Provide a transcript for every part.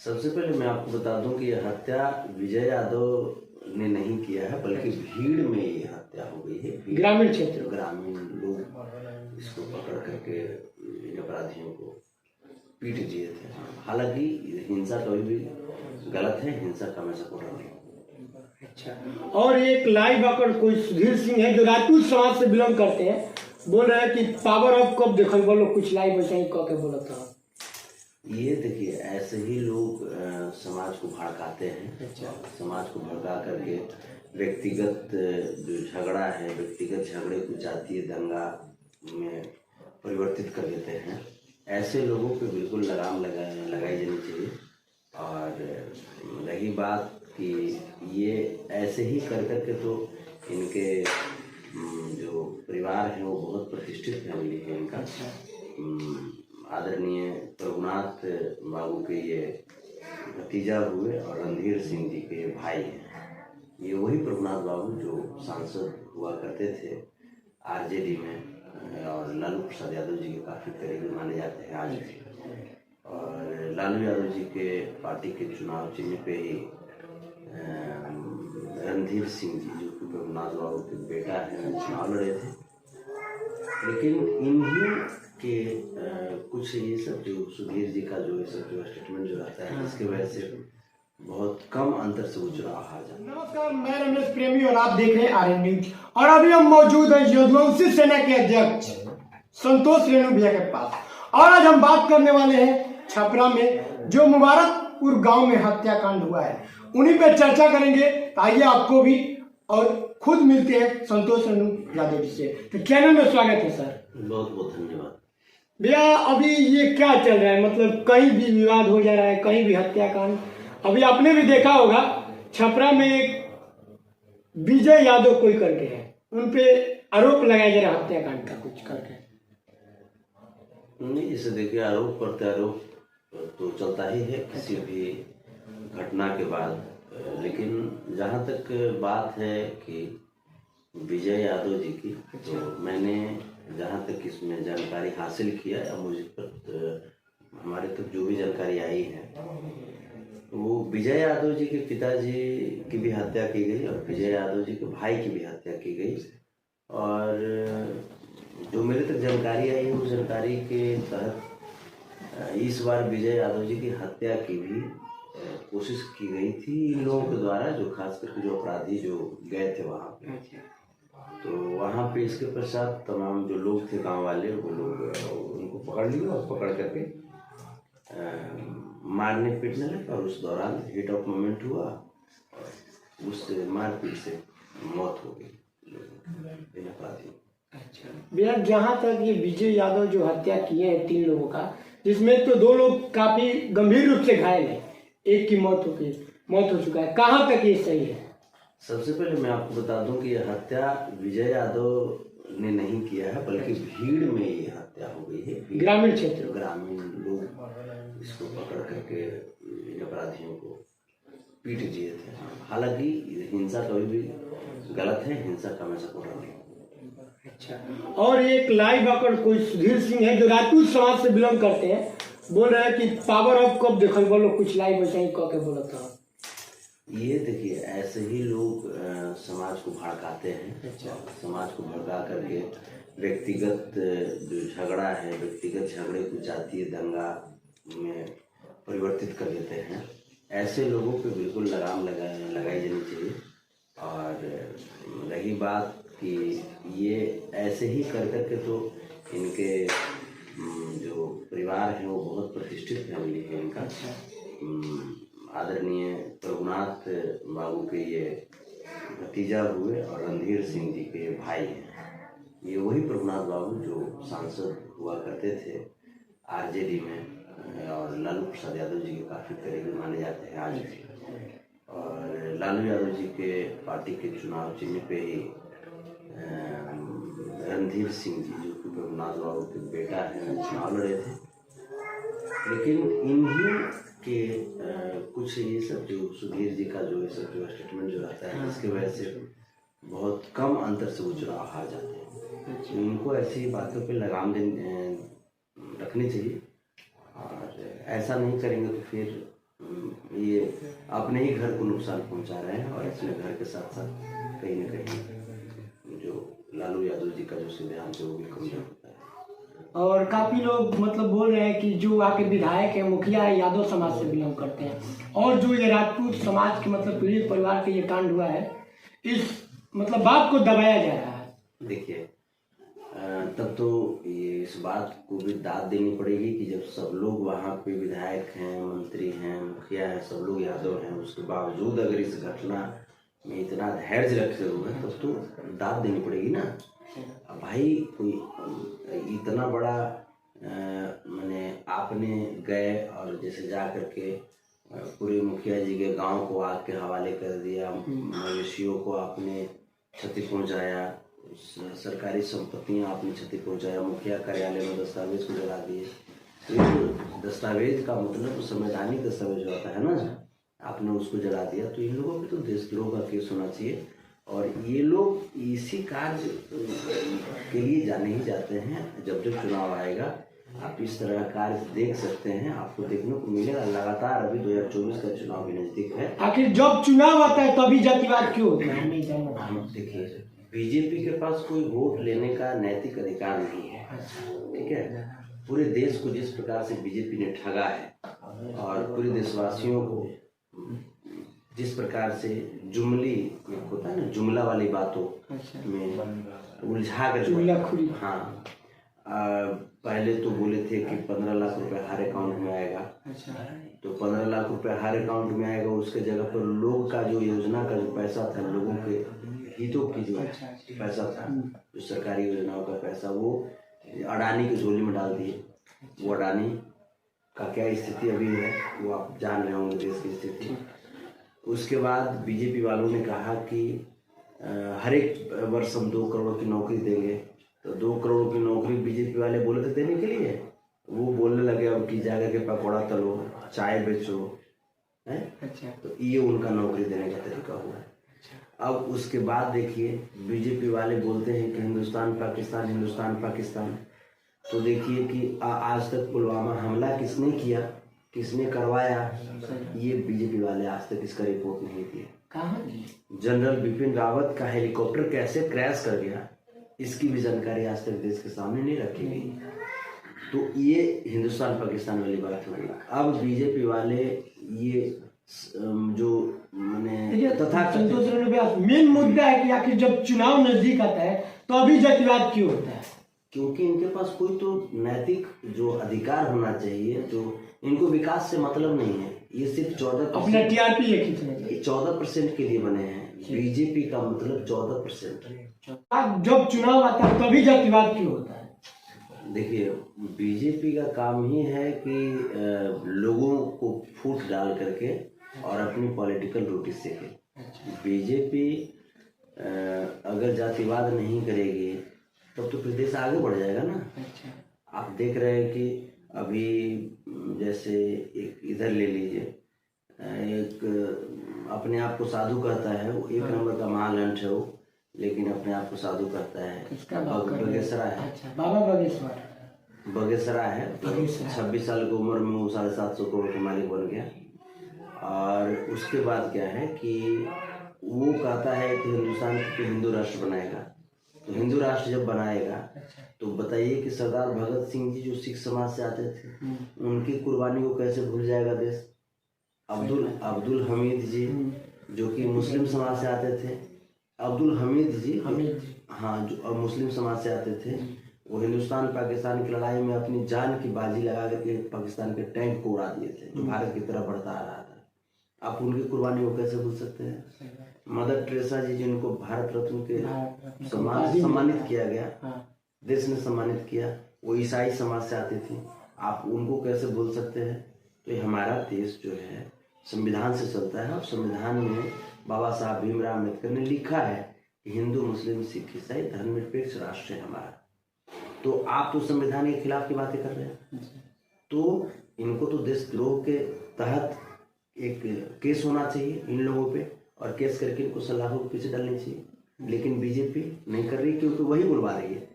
सबसे पहले मैं आपको बता दूं कि यह हत्या विजय यादव ने नहीं किया है, बल्कि भीड़ में ये हत्या हो गई है। ग्रामीण क्षेत्र, ग्रामीण लोग इसको पकड़ करके इन अपराधियों को पीट दिए थे। हालांकि हिंसा कभी भी गलत है, हिंसा का मैं सपोर्टर नहीं। अच्छा, और एक लाइव आकर कोई सुधीर सिंह है जो राजपूत समाज से बिलोंग करते हैं, बोल रहे हैं कि पावर ऑफ कब देखो, बोलो कुछ लाइव ऐसा ही कह के बोला था। ये देखिए, ऐसे ही लोग समाज को भड़काते हैं। अच्छा, समाज को भड़का करके व्यक्तिगत जो झगड़ा है, व्यक्तिगत झगड़े को जातीय दंगा में परिवर्तित कर देते हैं। ऐसे लोगों पे बिल्कुल लगाम लगाई जानी चाहिए। और रही बात कि ये ऐसे ही कर करके तो इनके जो परिवार है वो बहुत प्रतिष्ठित फैमिली है इनका। आदरणीय प्रभुनाथ बाबू के ये भतीजा हुए और रणधीर सिंह जी के भाई हैं। ये वही प्रभुनाथ बाबू जो सांसद हुआ करते थे आरजेडी में, और लालू प्रसाद यादव जी के काफ़ी करीबी माने जाते हैं आज भी। और लालू यादव जी के पार्टी के चुनाव चिन्ह पे ही रणधीर सिंह जी जो कि प्रभुनाथ बाबू के बेटा हैं चुनाव लड़े थे। लेकिन इन्हीं के कुछ ये सब जो सुधीर जी का जो ये सब जो स्टेटमेंट जो रहता है, इसके वजह से बहुत कम अंतर से वो चुनाव हार जाते हैं। नमस्कार, मैं रमेश प्रेमी और आप देख रहे हैं आर्यन न्यूज। और अभी हम मौजूद हैं यदुवंशी सेना के अध्यक्ष संतोष रेणु भैया के पास, और आज हम बात करने वाले हैं छपरा में जो मुबारकपुर गांव में हत्याकांड हुआ है, उन्हीं पे चर्चा करेंगे। आइए आपको भी और खुद मिलते हैं संतोष रेणु यादव जी से। तो चैनल में स्वागत है सर। बहुत बहुत धन्यवाद भैया। अभी ये क्या चल रहा है, मतलब कहीं भी विवाद हो जा रहा है, कहीं भी हत्याकांड। अभी आपने भी देखा होगा छपरा में एक विजय यादव कोई करके है, उन पे आरोप लगाया जा रहा है हत्याकांड का कुछ करके। नहीं, जैसे देखिए, आरोप प्रत्यारोप तो चलता ही है किसी भी घटना के बाद। लेकिन जहाँ तक बात है कि विजय यादव जी की, तो मैंने जहाँ तक इसमें जानकारी हासिल किया या मुझे पर हमारे तक जो भी जानकारी आई है, वो विजय यादव जी के पिताजी की भी हत्या की गई और विजय यादव जी के भाई की भी हत्या की गई। और जो मेरे तक जानकारी आई है, उस जानकारी के तहत इस बार विजय यादव जी की हत्या की भी कोशिश की गई थी इन लोगों के द्वारा, जो खास करके जो अपराधी जो गए थे वहाँ पे। तो वहाँ पे इसके पश्चात तमाम जो लोग थे गांव वाले, वो लोग उनको पकड़ लिए और पकड़ करके मारने पीटने लगे। और उस दौरान हीट ऑफ मोमेंट हुआ और उस मारपीट से मौत हो गई इन अपराधियों। अच्छा भैया, जहाँ तक ये विजय यादव जो हत्या किए हैं 3 लोगों का, जिसमें तो 2 लोग काफी गंभीर रूप से घायल है, एक की मौत हो चुका है, कहाँ तक ये सही है? सबसे पहले मैं आपको बता दूं कि यह हत्या विजय यादव ने नहीं किया है, बल्कि भीड़ में ये हत्या हो गई है। ग्रामीण क्षेत्र, ग्रामीण लोग इसको पकड़ करके इन अपराधियों को पीट दिए थे। हालांकि हिंसा कभी भी गलत है, हिंसा का मैं सपोर्टर नहीं। अच्छा, और एक लाइव आकर कोई सुधीर सिंह है जो राजपूत समाज से बिलोंग करते हैं, बोल रहे हैं कि पावर ऑफ कब देखो, बोलो कुछ लाइव ऐसा ही कह के बोला था। ये देखिए, ऐसे ही लोग समाज को भड़काते हैं। अच्छा, समाज को भड़का करके व्यक्तिगत जो झगड़ा है, व्यक्तिगत झगड़े को जातीय दंगा में परिवर्तित कर देते हैं। ऐसे लोगों पे बिल्कुल लगाम लगाई जानी चाहिए। और रही बात कि ये ऐसे ही कर करके तो इनके जो परिवार है वो बहुत प्रतिष्ठित फैमिली है इनका। आदरणीय प्रभुनाथ बाबू के ये भतीजा हुए और रणधीर सिंह जी के भाई हैं। ये वही प्रभुनाथ बाबू जो सांसद हुआ करते थे आरजेडी में, और लालू प्रसाद यादव जी के काफ़ी करीबी माने जाते हैं आज भी। और लालू यादव जी के पार्टी के चुनाव चिन्ह पे ही रणधीर सिंह जी जो कि प्रभुनाथ बाबू के बेटा हैं चुनाव लड़े थे। लेकिन इन्हीं के कुछ ये सब जो सुधीर जी का जो ये सब जो स्टेटमेंट जो रहता है, इसके वजह से बहुत कम अंतर से वो चुनाव हार जाते हैं। तो इनको ऐसी बातों पे लगाम रखनी चाहिए, और ऐसा नहीं करेंगे तो फिर ये अपने ही घर को नुकसान पहुंचा रहे हैं और अपने घर के साथ साथ कहीं ना कहीं जो लालू यादव जी का जो सिद्धांत है वो भी कमजोर होता है। और काफी लोग मतलब बोल रहे हैं कि जो आके विधायक है मुखिया है यादव समाज से बिलोंग करते हैं और जो ये राजपूत समाज के मतलब पीड़ित परिवार के ये कांड हुआ है इस मतलब बात को दबाया जा रहा है। देखिए तब तो ये इस बात को भी दाद देनी पड़ेगी कि जब सब लोग वहाँ पे विधायक हैं, मंत्री हैं, मुखिया हैं, सब लोग यादव हैं, उसके बावजूद अगर इस घटना में इतना धैर्य रखे हुए हैं तब तो दाद देनी पड़ेगी ना। अब भाई कोई इतना बड़ा मैंने आपने गए और जैसे जा करके पूरे मुखिया जी के गांव को आग के हवाले कर दिया, मवेशियों को आपने क्षति पहुंचाया, सरकारी संपत्तियां आपने क्षति पहुंचाया, मुखिया कार्यालय में दस्तावेज को जला दिए। तो ये दस्तावेज का मतलब संवैधानिक दस्तावेज होता है ना, आपने उसको जला दिया। तो इन लोगों पे तो देशद्रोह का केस होना चाहिए और ये लोग इसी कार्य के लिए जाने ही जाते हैं। जब जब चुनाव आएगा आप इस तरह का कार्य देख सकते हैं, आपको देखने को मिलेगा लगातार। अभी 2024 का चुनाव भी नजदीक है। आखिर जब चुनाव आता है तभी जातिवाद क्यों होता है? नहीं जानना। हम देखिए बीजेपी के पास कोई वोट लेने का नैतिक अधिकार नहीं है, ठीक है। पूरे देश को जिस प्रकार से बीजेपी ने ठगा है और पूरे देशवासियों को जिस प्रकार से जुमली होता है ना, जुमला वाली बातों में उलझा कर, हाँ पहले तो बोले थे कि 15 लाख रुपए हर अकाउंट में आएगा, तो 15 लाख रुपए हर अकाउंट में आएगा। उसके जगह पर लोग का जो योजना का जो पैसा था, लोगों के हितों की जो पैसा था, जो सरकारी योजनाओं का पैसा, वो अडानी की झोली में डाल दिए। वो अडानी का क्या स्थिति अभी है वो आप जान रहे होंगे, देश की स्थिति। उसके बाद बीजेपी वालों ने कहा कि हर एक वर्ष हम 2 करोड़ की नौकरी देंगे, तो 2 करोड़ की नौकरी बीजेपी वाले बोले थे देने के लिए, वो बोलने लगे अब की जाकर के पकौड़ा तलो, चाय बेचो, है। तो ये उनका नौकरी देने का तरीका हुआ है। अब उसके बाद देखिए बीजेपी वाले बोलते हैं कि हिंदुस्तान पाकिस्तान, हिंदुस्तान पाकिस्तान। तो देखिए कि आज तक पुलवामा हमला किसने किया, किसने करवाया, ये बीजेपी वाले आज तक इसका रिपोर्ट नहीं दिया। जनरल बिपिन रावत का हेलीकॉप्टर कैसे क्रैश कर गया, इसकी भी जानकारी आज तक देश के सामने नहीं रखी गई। तो ये हिंदुस्तान पाकिस्तान वाली बात होगी। अब बीजेपी वाले ये जो मैंने तथा मेन मुद्दा है कि आखिर जब चुनाव नजदीक आता है तो अभी जातिवाद क्यों होता है? क्योंकि इनके पास कोई तो नैतिक जो अधिकार होना चाहिए, जो इनको विकास से मतलब नहीं है। ये सिर्फ 14% के लिए बने हैं। बीजेपी का मतलब 14%। जब चुनाव आता है तभी जातिवाद क्यों होता है? देखिए बीजेपी का काम ही है कि लोगों को फूट डाल करके और अपनी पॉलिटिकल रोटी सेके। बीजेपी अगर जातिवाद नहीं करेगी तब तो फिर देश आगे बढ़ जाएगा ना। आप देख रहे हैं कि अभी जैसे एक इधर ले लीजिए, एक अपने आप को साधु कहता है, वो 1 नंबर का महालंठ है वो, लेकिन अपने आप को साधु कहता है। बगेसरा है, बाबा बगेसरा है। 26 साल की उम्र में वो 750 करोड़ के मालिक बन गया। और उसके बाद क्या है कि वो कहता है कि हिंदुस्तान को हिंदू राष्ट्र बनाएगा। तो हिंदू राष्ट्र जब बनाएगा तो बताइए कि सरदार भगत सिंह जी जो सिख समाज से आते थे, उनकी कुर्बानी को कैसे भूल जाएगा देश। अब्दुल हमीद जी जो कि मुस्लिम समाज से आते थे, अब्दुल हमीद जी हाँ जो मुस्लिम समाज से आते थे, वो हिंदुस्तान पाकिस्तान की लड़ाई में अपनी जान की बाजी लगा करके पाकिस्तान के टैंक को उड़ा दिए थे, जो भारत की तरफ बढ़ता आ रहा था। आप उनकी कुर्बानी को कैसे भूल सकते हैं। मदर टेरेसा जी जिनको भारत रत्न के सम्मानित किया गया, देश ने सम्मानित किया, वो ईसाई समाज से आती थी, आप उनको कैसे भूल सकते हैं। तो हमारा देश जो है संविधान से चलता है और संविधान में बाबा साहब भीमराव अम्बेडकर ने लिखा है कि हिंदू मुस्लिम सिख ईसाई धर्मनिरपेक्ष राष्ट्र है हमारा। तो आप तो संविधान के खिलाफ की बातें कर रहे हैं। तो इनको तो देशद्रोह के तहत एक केस होना चाहिए इन लोगों पे, और केस करके इनको सलाखों के पीछे डालनी चाहिए। लेकिन बीजेपी नहीं कर रही क्योंकि वही बुलवा रही है।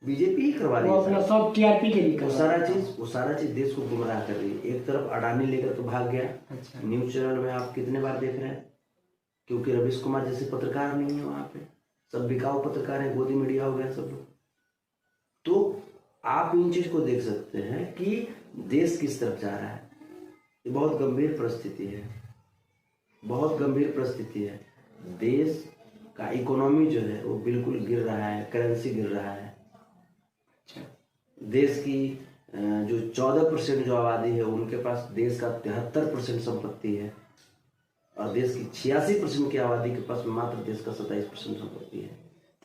बीजेपी ही करवा रही वो है अपना सब टीआरपी के लिए वो सारा चीज देश को गुमराह कर रही है। एक तरफ अडानी लेकर तो भाग गया। अच्छा। न्यूज चैनल में आप कितने बार देख रहे हैं, क्योंकि रवीश कुमार जैसे पत्रकार नहीं है वहां पे, सब बिकाऊ पत्रकार है, गोदी मीडिया हो गया सब लोग। तो आप इन चीज को देख सकते हैं कि देश किस तरफ जा रहा है। ये बहुत गंभीर परिस्थिति है, बहुत गंभीर परिस्थिति है। देश का इकोनॉमी जो है वो बिल्कुल गिर रहा है, करेंसी गिर रहा है। देश की जो 14% जो आबादी है उनके पास देश का 73% संपत्ति है, और देश की 86% की आबादी के पास मात्र देश का 27% संपत्ति है।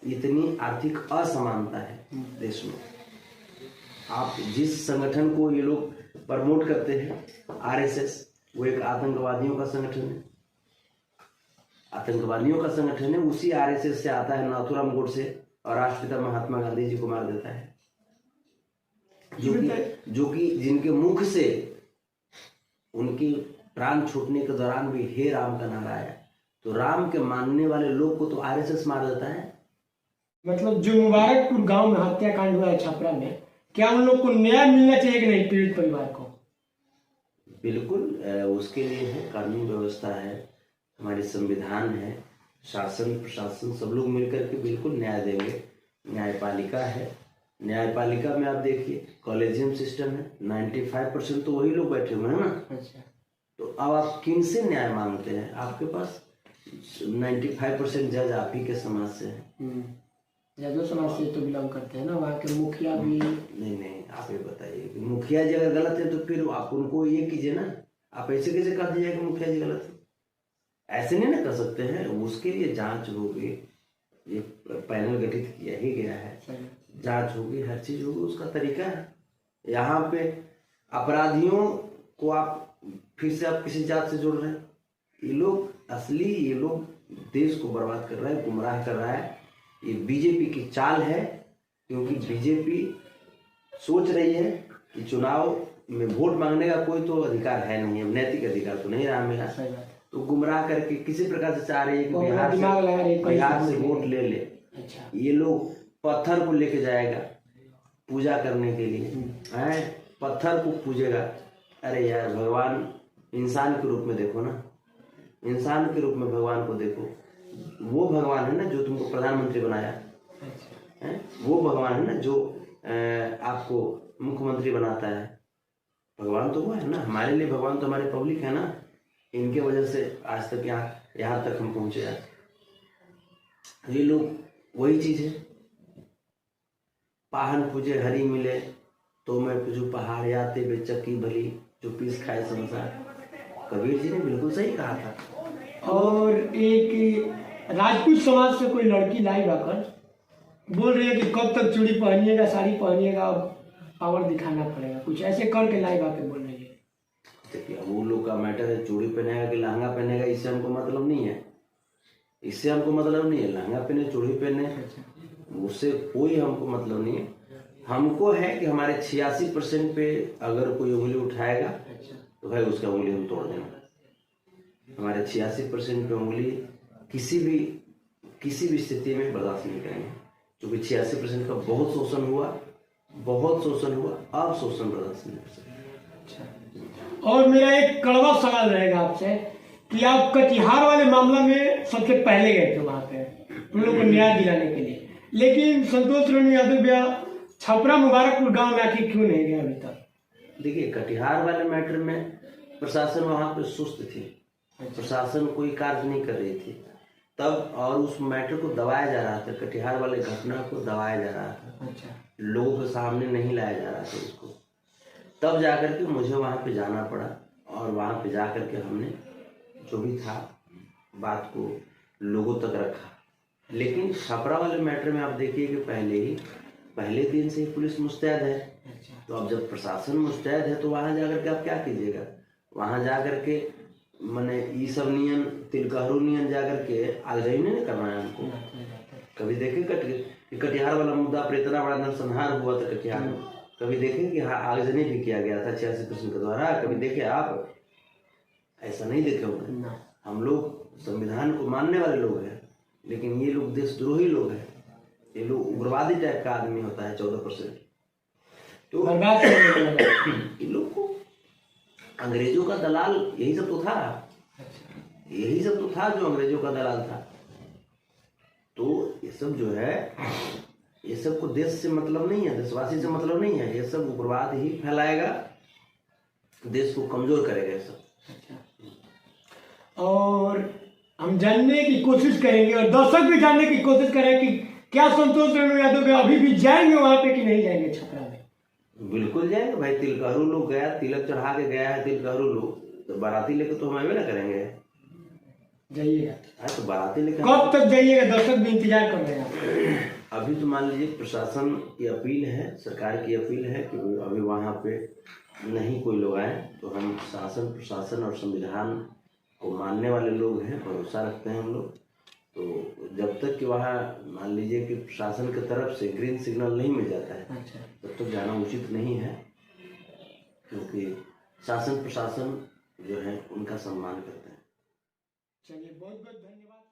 इतनी आर्थिक असमानता है देश में। आप जिस संगठन को ये लोग प्रमोट करते हैं, आरएसएस, वो एक आतंकवादियों का संगठन है, आतंकवादियों का संगठन है। उसी आरएसएस से आता है नाथूराम गोडसे, और राष्ट्रपिता महात्मा गांधी जी को मार देता है, जो कि जिनके मुख से उनकी प्राण छूटने के दौरान भी हे राम का नारा आया। तो राम के मानने वाले लोग को तो आरएसएस मार देता है। मतलब जो मुबारकपुर गांव में हत्याकांड हुआ है छपरा में, क्या उन लोग को न्याय मिलना चाहिए कि नहीं, पीड़ित परिवार को? बिल्कुल, उसके लिए है कानून व्यवस्था है, हमारी संविधान है, शासन प्रशासन सब लोग मिलकर के बिल्कुल न्याय देंगे। न्यायपालिका है, न्यायपालिका में आप देखिए कॉलेजियम सिस्टम है, 95% तो वही लोग बैठे हुए हैं ना। अच्छा। तो अब आप किन से न्याय मांगते हैं? आपके पास 95% जज आप ही के समाज से है। जजों समाज से तो बिलोंग करते हैं ना, वहाँ के मुखिया भी। नहीं, आप ये बताइए कि मुखिया जी अगर गलत है तो फिर आप उनको ये कीजिए ना। आप ऐसे कैसे कह दीजिए कि मुखिया जी गलत है? ऐसे नहीं ना कर सकते हैं। उसके लिए जांच होगी, ये पैनल गठित किया ही गया है, जांच होगी, हर चीज होगी, उसका तरीका है। यहाँ पे अपराधियों को आप फिर से आप किसी जात से जोड़ रहे हैं। ये लोग देश को बर्बाद कर रहा है, गुमराह कर रहा है। ये बीजेपी की चाल है, क्योंकि बीजेपी सोच रही है कि चुनाव में वोट मांगने का कोई तो अधिकार है नहीं, नैतिक अधिकार तो नहीं रहा मेरा, तो गुमराह करके किसी प्रकार से चाह रही है कि बिहार से वोट ले ले। अच्छा। ये लोग पत्थर को लेके जाएगा पूजा करने के लिए, है पत्थर को पूजेगा। अरे यार, भगवान इंसान के रूप में देखो ना, इंसान के रूप में भगवान को देखो। वो भगवान है ना जो तुमको प्रधानमंत्री बनाया है, वो भगवान है ना जो आपको मुख्यमंत्री बनाता है। भगवान तो वो है ना, हमारे लिए भगवान तो हमारे पब्लिक है ना। इनके वजह से आज तक यहाँ तक हम पहुंचे हैं। ये लोग वही चीज है, पाहन पूजे हरी मिले तो मैं पूजू पहाड़, याते बेचक्की भली जो पीस खाए संसार। कबीर जी ने बिल्कुल सही कहा था। और एक राजपूत समाज से कोई लड़की लाई आकर बोल रही है कि कब तक चूड़ी पहनिएगा, साड़ी पहनिएगा, पावर दिखाना पड़ेगा, कुछ ऐसे करके लाई आकर बोल रही है। देखिए, वो लोग का मैटर है, चूड़ी पहनेगा कि लहंगा पहनेगा, इससे हमको मतलब नहीं है। इससे हमको मतलब नहीं है, लहंगा पहने चूड़ी पहने, उससे कोई हमको मतलब नहीं है। हमको है कि हमारे 86% पे अगर कोई उंगली उठाएगा तो भाई उसका उंगली हम तोड़ देंगे। हमारे 86% पे उंगली किसी भी स्थिति में बर्दाश्त नहीं करेंगे, क्योंकि 86% का बहुत शोषण हुआ, अब शोषण बर्दाश्त नहीं कर सकते। और मेरा एक कड़वा सवाल रहेगा आपसे कि आप कटिहार वाले मामला में सबसे पहले गए थे वहां पे उन लोगों को न्याय दिलाने के लिए, लेकिन संतोष रेणु यादव भैया छपरा मुबारकपुर गांव में आके क्यों नहीं गए अभी तक? देखिए, कटिहार वाले मैटर में प्रशासन वहां पे सुस्त थी, प्रशासन कोई कार्य नहीं कर रही थी तब, और उस मैटर को दबाया जा रहा था, कटिहार वाले घटना को दबाया जा रहा था। अच्छा। लोगों के सामने नहीं लाया जा रहा था उसको। तब जाकर के मुझे वहां पे जाना पड़ा, और वहां पे जाकर के हमने जो भी था बात को लोगों तक रखा। लेकिन छपरा वाले मैटर में आप देखिए कि पहले दिन से ही पुलिस मुस्तैद है। तो अब जब प्रशासन मुस्तैद है तो वहां जाकर के आप क्या कीजिएगा? वहां जाकर के मैंने ये सब नियन तिलकहरू नियन जाकर के आगजनी नहीं करना है हमको। कभी देखे कटिहार वाला मुद्दा पर इतना बड़ा नरसंहार हुआ था कटिहार में, कभी देखे कि हाँ आगजनी भी किया गया था 86% के द्वारा? कभी देखे आप? ऐसा नहीं देखे होंगे। हम लोग संविधान को मानने वाले लोग हैं, लेकिन ये लोग देशद्रोही लोग हैं। ये लोग उग्रवादी टाइप का आदमी होता है 14%। तो बर्बाद करने लगा। इन लोग को अंग्रेजों का दलाल यही सब तो था, यही सब तो था जो अंग्रेजों का दलाल था। तो ये सब जो है, ये सब को देश से मतलब नहीं है, देशवासी से मतलब नहीं है, ये सब उग्रवाद ही फैलाएगा, देश को कमजोर करेगा ये सब। और हम जानने की कोशिश करेंगे और दर्शक भी जानने की कोशिश करें कि क्या संतोष रेणु यादव अभी भी जाएंगे वहां पे कि नहीं जाएंगे छपरा में। बिल्कुल जाएंगे भाई। तिलकहरू लोग गया, तिलक चढ़ा के गया है तिलकहरू लोग, तो बाराती लेके तो हम आवे ना करेंगे। जाइएगा तो बाराती लेके कब तक जाइएगा, दर्शक भी इंतजार कर रहे हैं। अभी तो मान लीजिए प्रशासन की अपील है, सरकार की अपील है कि अभी वहाँ पे नहीं कोई लोग आए, तो हम शासन प्रशासन और संविधान को मानने वाले लोग हैं, भरोसा रखते हैं हम लोग। तो जब तक कि वहाँ मान लीजिए कि प्रशासन की तरफ से ग्रीन सिग्नल नहीं मिल जाता है, तब तक जाना उचित नहीं है, क्योंकि शासन प्रशासन जो है उनका सम्मान करते हैं। चलिए, बहुत बहुत धन्यवाद।